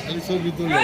খালি ছবি তুলে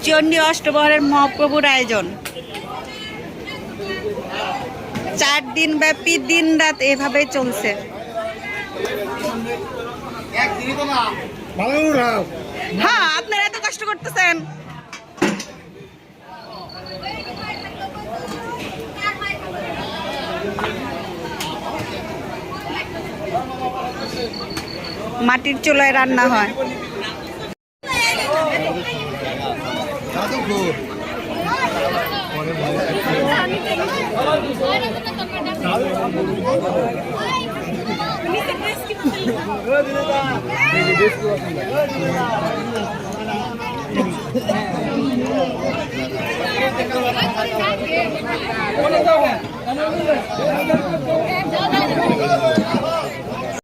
চণ্ডী অষ্টপ্রহরের মহাপ্রভুর আয়োজন 4 দিন ব্যাপী দিন রাত এভাবে চলছে। হ্যাঁ, আপনারা এত কষ্ট করতেছেন। মাটির চুলায় রান্না হয়।